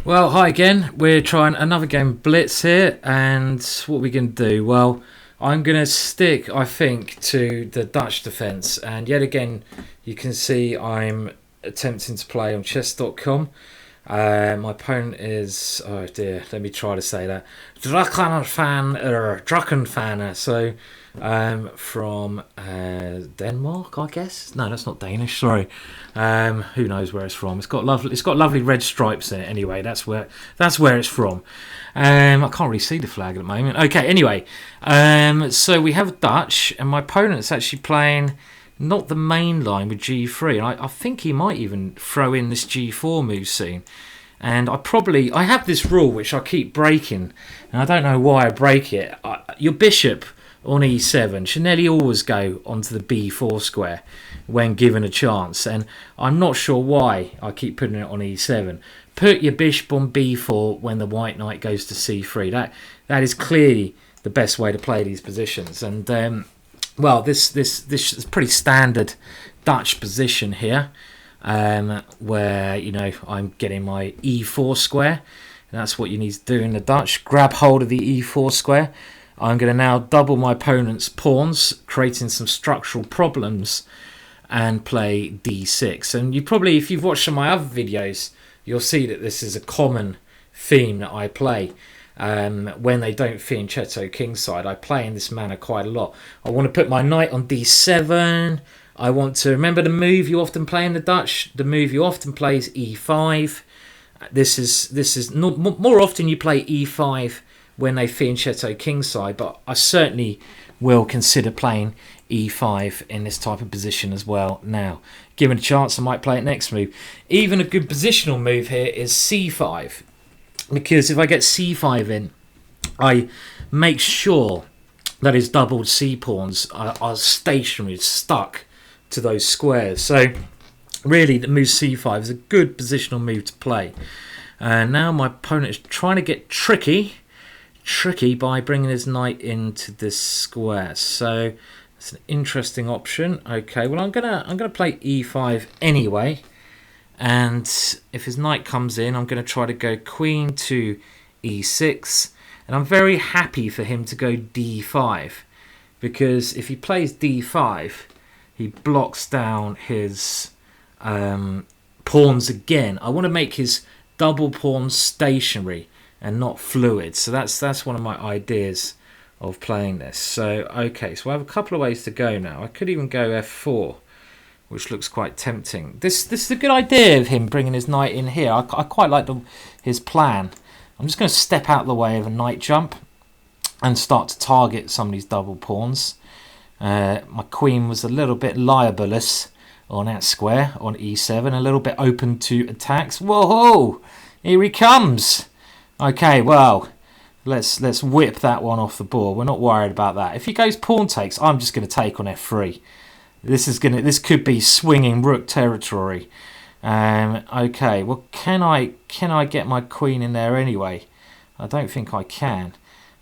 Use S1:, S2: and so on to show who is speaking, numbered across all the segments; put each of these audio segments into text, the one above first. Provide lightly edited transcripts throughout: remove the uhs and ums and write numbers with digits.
S1: Well, hi again. We're trying another game of Blitz here, and what we're going to do, well, I'm going to stick, I think, to the Dutch defence, and yet again, you can see I'm attempting to play on chess.com. My opponent is, oh dear, let me try to say that, Drakenfaner, so from Denmark, I guess. No, that's not Danish. Sorry. Who knows where it's from? It's got lovely red stripes in it. Anyway, that's where it's from. I can't really see the flag at the moment. Okay. Anyway, so we have Dutch, and my opponent's actually playing not the main line with G3, and I think he might even throw in this G4 move soon. And I have this rule which I keep breaking, and I don't know why I break it. Your bishop on E7 should nearly always go onto the B4 square when given a chance, and I'm not sure why I keep putting it on E7. Put your bishop on B4 when the white knight goes to C3. That is clearly the best way to play these positions. And well, this is pretty standard Dutch position here, where I'm getting my E4 square. And that's what you need to do in the Dutch. Grab hold of the E4 square. I'm going to now double my opponent's pawns, creating some structural problems, and play D6. And you probably, if you've watched some of my other videos, you'll see that this is a common theme that I play. When they don't fianchetto kingside, I play in this manner quite a lot. I want to put my knight on D7. I want to remember the move you often play in the Dutch. The move you often play is E5. This is not, more often you play E5 when they fianchetto kingside, but I certainly will consider playing E5 in this type of position as well now. Given a chance, I might play it next move. Even a good positional move here is C5, because if I get C5 in, I make sure that his doubled C-pawns are stationary, stuck to those squares. So really, the move C5 is a good positional move to play. And now my opponent is trying to get tricky by bringing his knight into this square. So it's an interesting option. Okay, well I'm gonna play E5 anyway, and if his knight comes in, I'm gonna try to go queen to E6, and I'm very happy for him to go D5, because if he plays D5, he blocks down his pawns again. I want to make his double pawns stationary and not fluid. So that's one of my ideas of playing this. So okay, so I have a couple of ways to go now. I could even go F4, which looks quite tempting. This is a good idea of him bringing his knight in here. I quite like his plan. I'm just going to step out of the way of a knight jump and start to target some of these double pawns. My queen was a little bit libelous on that square on E7, a little bit open to attacks. Whoa, here he comes. Okay, well, let's whip that one off the board. We're not worried about that. If he goes pawn takes, I'm just going to take on F3. This could be swinging rook territory. Okay, well, can I get my queen in there anyway? I don't think I can.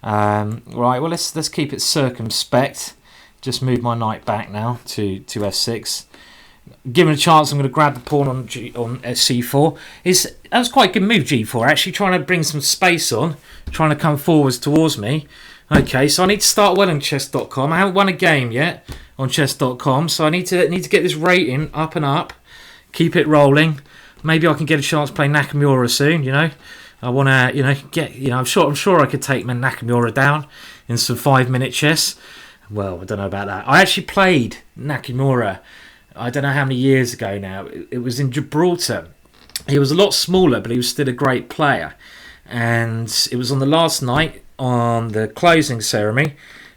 S1: Right, well, let's keep it circumspect. Just move my knight back now to F6. Given a chance, I'm going to grab the pawn on C4. That was quite a good move, G4. Actually trying to bring some space on, trying to come forwards towards me. Okay, so I need to start well on chess.com. I haven't won a game yet on chess.com, so I need to get this rating up and up. Keep it rolling. Maybe I can get a chance to play Nakamura soon. I want to get. I'm sure I could take Nakamura down in some 5-minute chess. Well, I don't know about that. I actually played Nakamura, I don't know how many years ago now. It was in Gibraltar. He was a lot smaller, but he was still a great player. And it was on the last night, on the closing ceremony.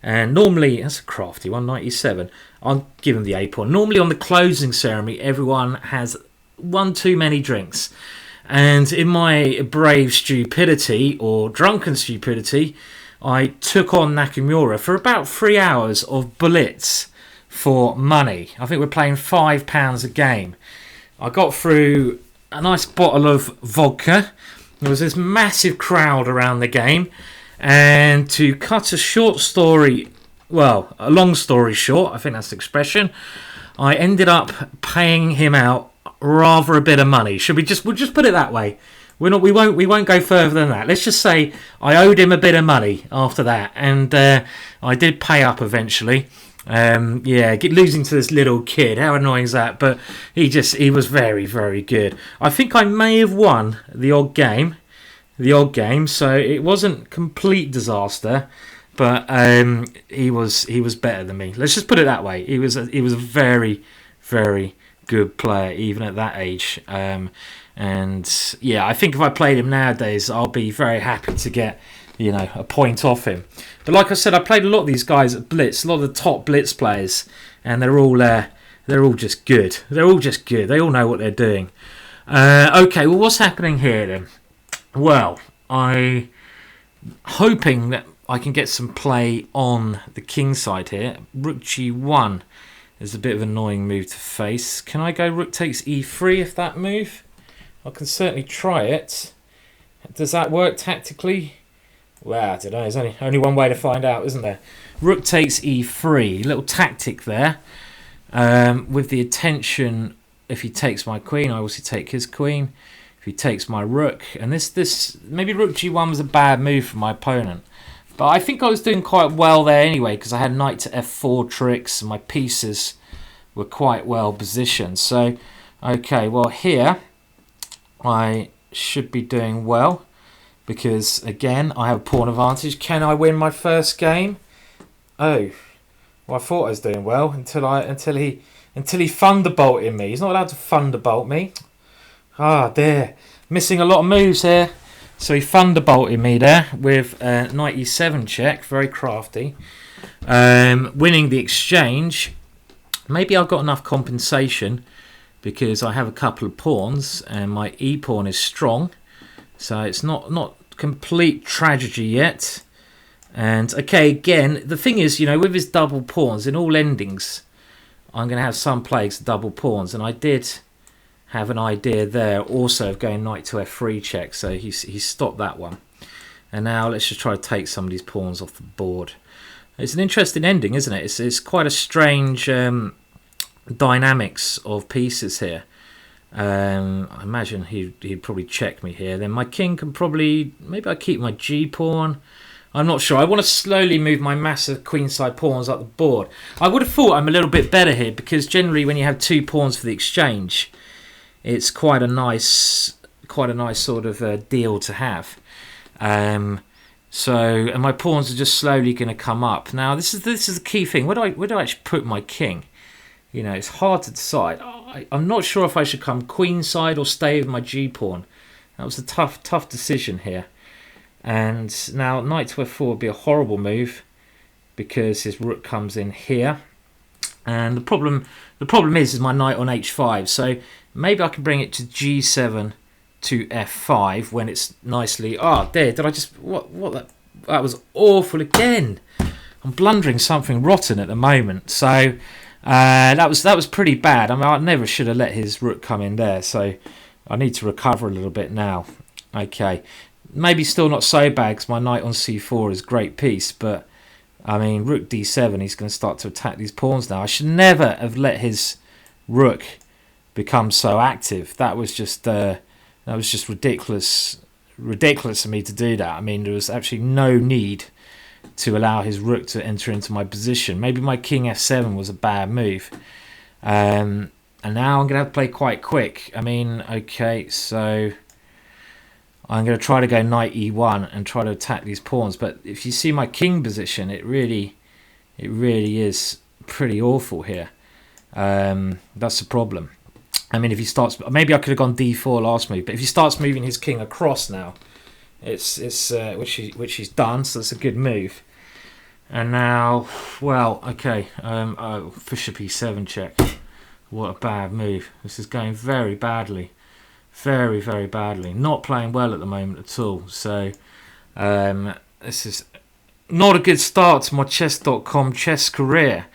S1: And normally, that's a crafty one, 97. I'll give him the A pawn. Normally on the closing ceremony, everyone has one too many drinks. And in my brave stupidity, or drunken stupidity, I took on Nakamura for about 3 hours of Blitz for money. I think we're playing £5 a game. I got through a nice bottle of vodka. There was this massive crowd around the game. And to cut a long story short, I think that's the expression, I ended up paying him out rather a bit of money. We'll just put it that way. We won't go further than that. Let's just say I owed him a bit of money after that, and I did pay up eventually. Losing to this little kid, how annoying is that? But he was very, very good. I think I may have won the odd game, so it wasn't complete disaster, but he was better than me. Let's just put it that way. He was a very, very good player even at that age. And yeah, I think if I played him nowadays, I'll be very happy to get a point off him. But like I said, I played a lot of these guys at Blitz, a lot of the top Blitz players, and they're all just good. They're all just good. They all know what they're doing. Okay, well, what's happening here then? Well, I'm hoping that I can get some play on the king side here. Rook G1 is a bit of an annoying move to face. Can I go rook takes E3 if that move? I can certainly try it. Does that work tactically? Well, I don't know. There's only one way to find out, isn't there? Rook takes E3. Little tactic there. With the attention, if he takes my queen, I also take his queen. If he takes my rook, and this maybe rook G1 was a bad move for my opponent. But I think I was doing quite well there anyway, because I had knight to F4 tricks, and my pieces were quite well positioned. So, okay, well here I should be doing well, because again I have a pawn advantage. Can I win my first game? Oh, well, I thought I was doing well until he thunderbolted me. He's not allowed to thunderbolt me. Ah, there, missing a lot of moves here. So he thunderbolted me there with knight E7 check, very crafty. Winning the exchange. Maybe I've got enough compensation because I have a couple of pawns and my E pawn is strong. So it's not complete tragedy yet. And okay, again, the thing is, with his double pawns, in all endings, I'm going to have some plays double pawns. And I did have an idea there also of going knight to F3 check. So he stopped that one. And now let's just try to take some of these pawns off the board. It's an interesting ending, isn't it? It's quite a strange dynamics of pieces here. I imagine he'd probably check me here. Then my king can probably... Maybe I keep my G pawn. I'm not sure. I want to slowly move my massive queenside pawns up the board. I would have thought I'm a little bit better here, because generally when you have two pawns for the exchange, it's quite a nice sort of deal to have. And my pawns are just slowly going to come up. Now this is the key thing. Where do I actually put my king? It's hard to decide. I'm not sure if I should come queenside or stay with my G pawn. That was a tough decision here. And now knight to F4 would be a horrible move, because his rook comes in here. And the problem is my knight on H5. So maybe I can bring it to G7 to F5 when it's nicely... Oh, there, did I just... What that was awful again. I'm blundering something rotten at the moment. So that was pretty bad. I mean, I never should have let his rook come in there. So I need to recover a little bit now. Okay. Maybe still not so bad, because my knight on C4 is a great piece. But, I mean, rook D7, he's going to start to attack these pawns now. I should never have let his rook become so active. That was just ridiculous of me to do that. I mean, there was actually no need to allow his rook to enter into my position. Maybe my king F7 was a bad move. And now I'm going to have to play quite quick. I mean, okay, so I'm going to try to go knight E1 and try to attack these pawns. But if you see my king position, it really is pretty awful here. That's the problem. I mean, if he starts, maybe I could have gone D4 last move, but if he starts moving his king across now, it's which he's done, so it's a good move. And now, well, okay, bishop E7 check. What a bad move. This is going very badly, very, very badly. Not playing well at the moment at all. So this is not a good start to my chess.com chess career.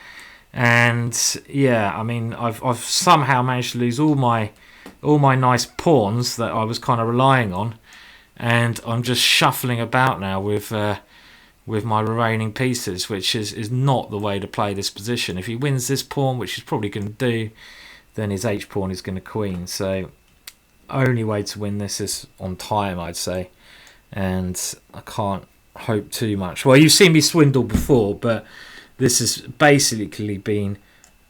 S1: And yeah, I mean, I've somehow managed to lose all my nice pawns that I was kind of relying on, and I'm just shuffling about now with my remaining pieces, which is not the way to play this position. If he wins this pawn, which he's probably going to do, then his H pawn is going to queen. So only way to win this is on time, I'd say. And I can't hope too much. Well, you've seen me swindle before, but this has basically been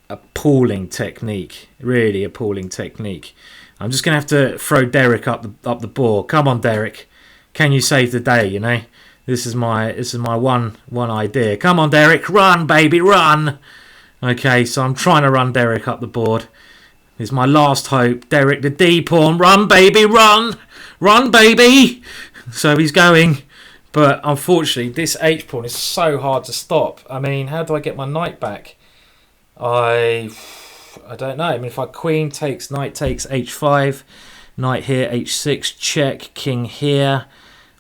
S1: appalling technique. Really appalling technique. I'm just going to have to throw Derek up the board. Come on, Derek. Can you save the day, you know? This is my one idea. Come on, Derek. Run, baby, run. Okay, so I'm trying to run Derek up the board. This is my last hope. Derek, the D pawn. Run, baby, run. Run, baby. So he's going. But unfortunately, this H pawn is so hard to stop. I mean, how do I get my knight back? I don't know. I mean, if I queen takes, knight takes H5, knight here, H6, check, king here.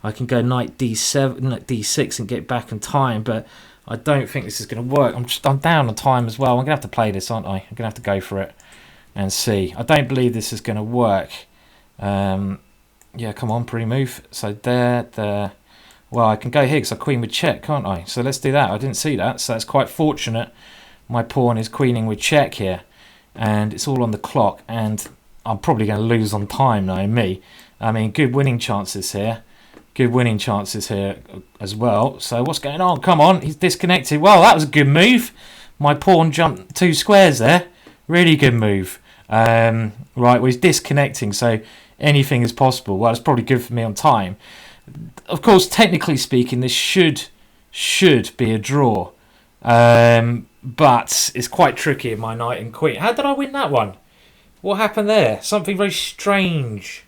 S1: I can go knight D7, knight D6 and get back in time, but I don't think this is going to work. I'm down on time as well. I'm going to have to play this, aren't I? I'm going to have to go for it and see. I don't believe this is going to work. Yeah, come on, pre-move. So there. Well, I can go here because I queen with check, can't I? So let's do that. I didn't see that, so that's quite fortunate. My pawn is queening with check here, and it's all on the clock, and I'm probably going to lose on time, knowing me. I mean, good winning chances here. Good winning chances here as well. So what's going on? Come on, he's disconnected. Well, that was a good move. My pawn jumped 2 squares there. Really good move. Right, well, he's disconnecting, so anything is possible. Well, it's probably good for me on time. Of course, technically speaking, this should be a draw. But it's quite tricky in my knight and queen. How did I win that one? What happened there? Something very strange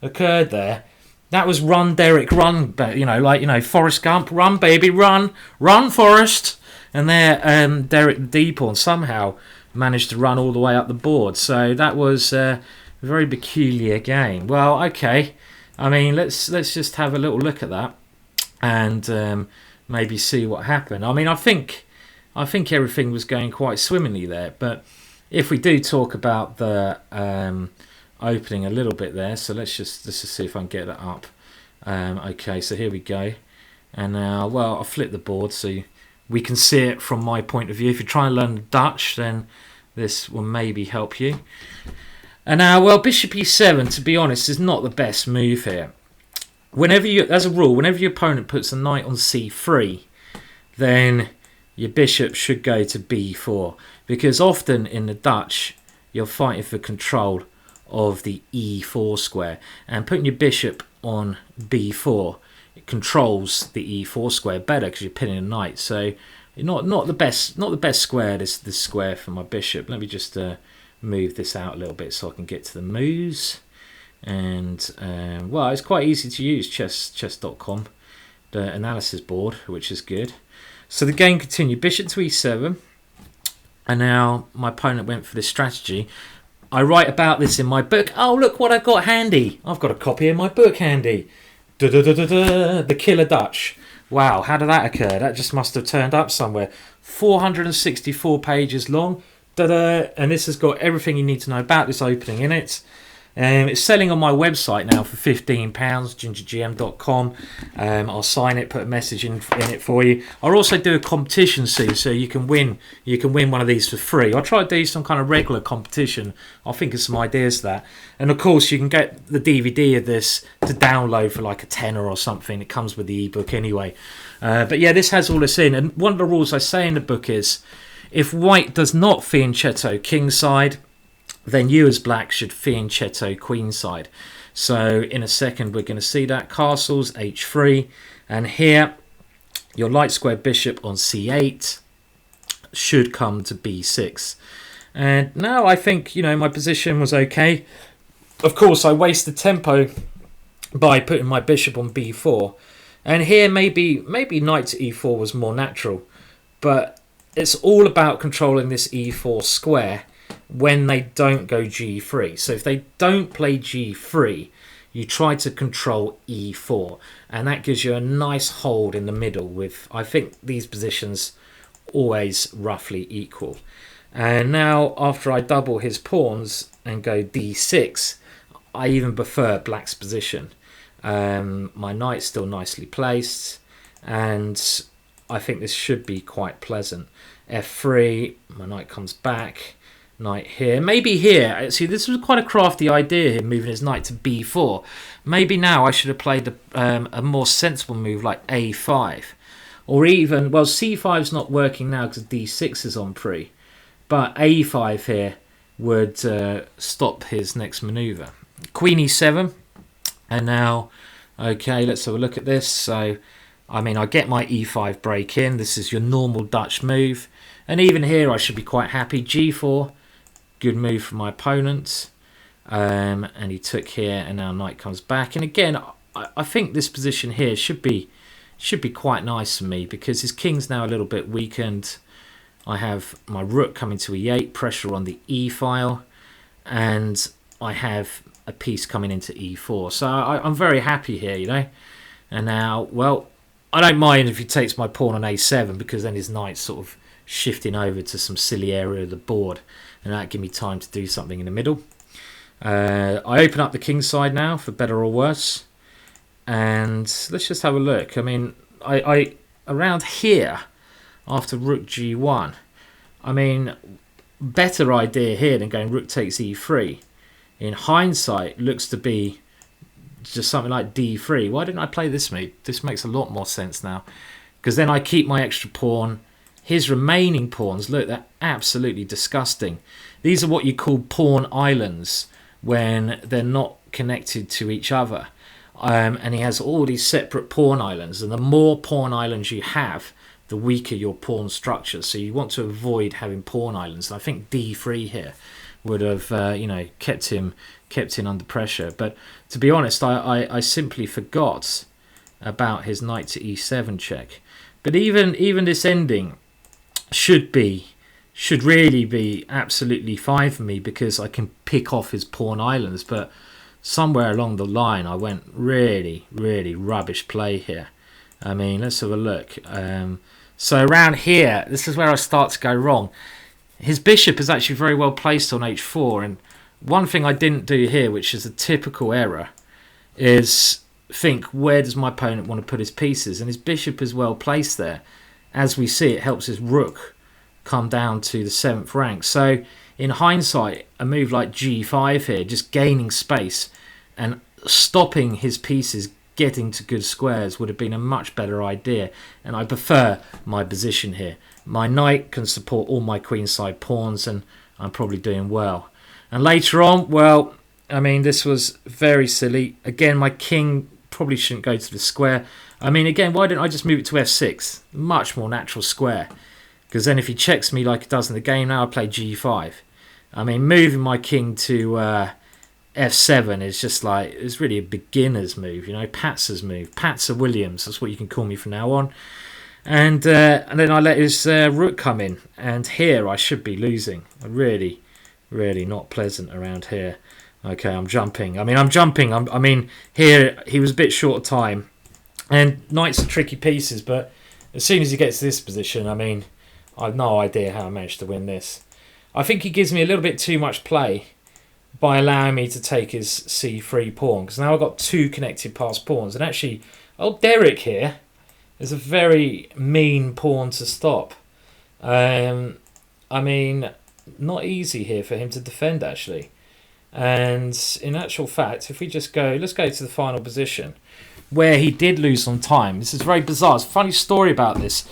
S1: occurred there. That was run, Derek, run. You know, like, you know, Forrest Gump, run, baby, run. Run, Forrest. And there, Derek the D-pawn somehow managed to run all the way up the board. So that was a very peculiar game. Well, okay. I mean, let's just have a little look at that and maybe see what happened. I mean, I think everything was going quite swimmingly there. But if we do talk about the opening a little bit there, so let's just see if I can get that up. Okay, so here we go. And now, well, I'll flip the board so we can see it from my point of view. If you're trying to learn Dutch, then this will maybe help you. And now, well, bishop e7, to be honest, is not the best move here. As a rule, whenever your opponent puts a knight on c3, then your bishop should go to b4. Because often in the Dutch, you're fighting for control of the e4 square. And putting your bishop on b4, it controls the e4 square better because you're pinning a knight. So not the best square, this square for my bishop. Let me just move this out a little bit so I can get to the moves. And well, it's quite easy to use chess.com, the analysis board, which is good. So the game continued, bishop to e7, and now my opponent went for this strategy. I write about this in my book. Oh, look what I've got handy. I've got a copy in my book handy. The Killer Dutch. Wow, how did that occur? That just must have turned up somewhere. 464 pages long. And this has got everything you need to know about this opening in it. It's selling on my website now for £15, GingerGM.com. I'll sign it, put a message in it for you. I'll also do a competition soon, so you can win one of these for free. I'll try to do some kind of regular competition. I'll think of some ideas for that. And of course, you can get the DVD of this to download for like a tenner or something. It comes with the ebook anyway. But yeah, this has all this in. And one of the rules I say in the book is, if white does not fianchetto kingside, then you as black should fianchetto queenside. So in a second we're going to see that. Castles, h3, and here your light square bishop on c8 should come to b6. And now I think, you know, my position was okay. Of course, I wasted tempo by putting my bishop on b4. And here maybe knight to e4 was more natural. But it's all about controlling this e4 square when they don't go g3. So if they don't play g3, you try to control e4. And that gives you a nice hold in the middle with, I think, these positions always roughly equal. And now, after I double his pawns and go d6, I even prefer black's position. My knight's still nicely placed, and I think this should be quite pleasant. f3, my knight comes back, knight here. Maybe here, see, this was quite a crafty idea here, moving his knight to b4. Maybe now I should have played a more sensible move like a5. Or even, well, c5's not working now because d6 is on pre. But a5 here would stop his next manoeuvre. Queen e7. And now, okay, let's have a look at this. So, I mean, I get my e5 break in. This is your normal Dutch move. And even here, I should be quite happy. g4, good move from my opponent. And he took here, and now knight comes back. And again, I think this position here should be quite nice for me because his king's now a little bit weakened. I have my rook coming to e8, pressure on the e file, and I have a piece coming into e4. So I'm very happy here, you know. And now, well, I don't mind if he takes my pawn on a7 because then his knight's sort of shifting over to some silly area of the board, and that give me time to do something in the middle. I open up the king side now, for better or worse, and let's just have a look. I mean, I around here after rook g1, I mean, better idea here than going rook takes e3. In hindsight, looks to be just something like d3. Why didn't I play this move? This makes a lot more sense now, because then I keep my extra pawn. His remaining pawns, look, they're absolutely disgusting. These are what you call pawn islands when they're not connected to each other. And he has all these separate pawn islands. And the more pawn islands you have, the weaker your pawn structure. So you want to avoid having pawn islands. And I think d3 here would have, you know, kept him under pressure. But to be honest, I simply forgot about his knight to e7 check. But even this ending should really be absolutely fine for me because I can pick off his pawn islands. But somewhere along the line I went really rubbish play here. I mean, let's have a look. So around here, this is where I start to go wrong. His bishop is actually very well placed on h4, and one thing I didn't do here, which is a typical error, is think, where does my opponent want to put his pieces? And his bishop is well placed there. As we see, it helps his rook come down to the 7th rank. So in hindsight, a move like g5 here, just gaining space and stopping his pieces getting to good squares, would have been a much better idea. And I prefer my position here. My knight can support all my queenside pawns, and I'm probably doing well. And later on, well, I mean, this was very silly. Again, my king probably shouldn't go to the square. I mean, again, why didn't I just move it to f6? Much more natural square. Because then if he checks me like he does in the game now, I play g5. I mean, moving my king to f7 is just like, it's really a beginner's move, you know, Patzer's move. Patzer Williams, that's what you can call me from now on. And then I let his rook come in. And here I should be losing. Really not pleasant around here. Okay, I'm jumping. I mean, here he was a bit short of time. And knights are tricky pieces, but as soon as he gets to this position, I mean, I have no idea how I managed to win this. I think he gives me a little bit too much play by allowing me to take his c3 pawn, because now I've got two connected passed pawns. And actually, old Derek here is a very mean pawn to stop. I mean, not easy here for him to defend, actually. And in actual fact, if we just go, let's go to the final position, where he did lose on time. This is very bizarre. It's a funny story about this.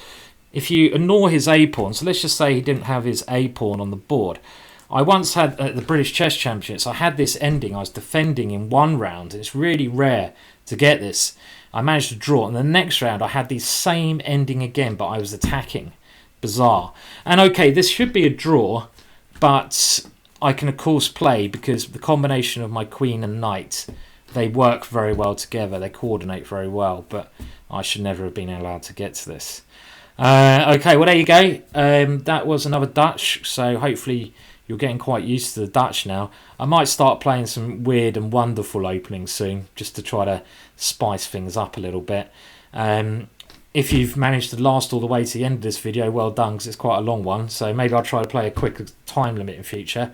S1: If you ignore his A-pawn, so let's just say he didn't have his A-pawn on the board. I once had, at the British Chess Championships, I had this ending. I was defending in one round, and it's really rare to get this. I managed to draw, and the next round I had the same ending again, but I was attacking. Bizarre. And okay, this should be a draw, but I can of course play, because the combination of my queen and knight, they work very well together, they coordinate very well, but I should never have been allowed to get to this. Okay, well there you go. That was another Dutch, so hopefully you're getting quite used to the Dutch now. I might start playing some weird and wonderful openings soon, just to try to spice things up a little bit. If you've managed to last all the way to the end of this video, well done, because it's quite a long one. So maybe I'll try to play a quick time limit in future.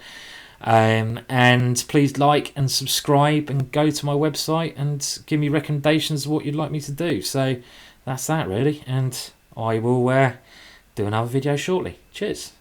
S1: And please like and subscribe and go to my website and give me recommendations of what you'd like me to do. So that's that really, and I will do another video shortly. Cheers.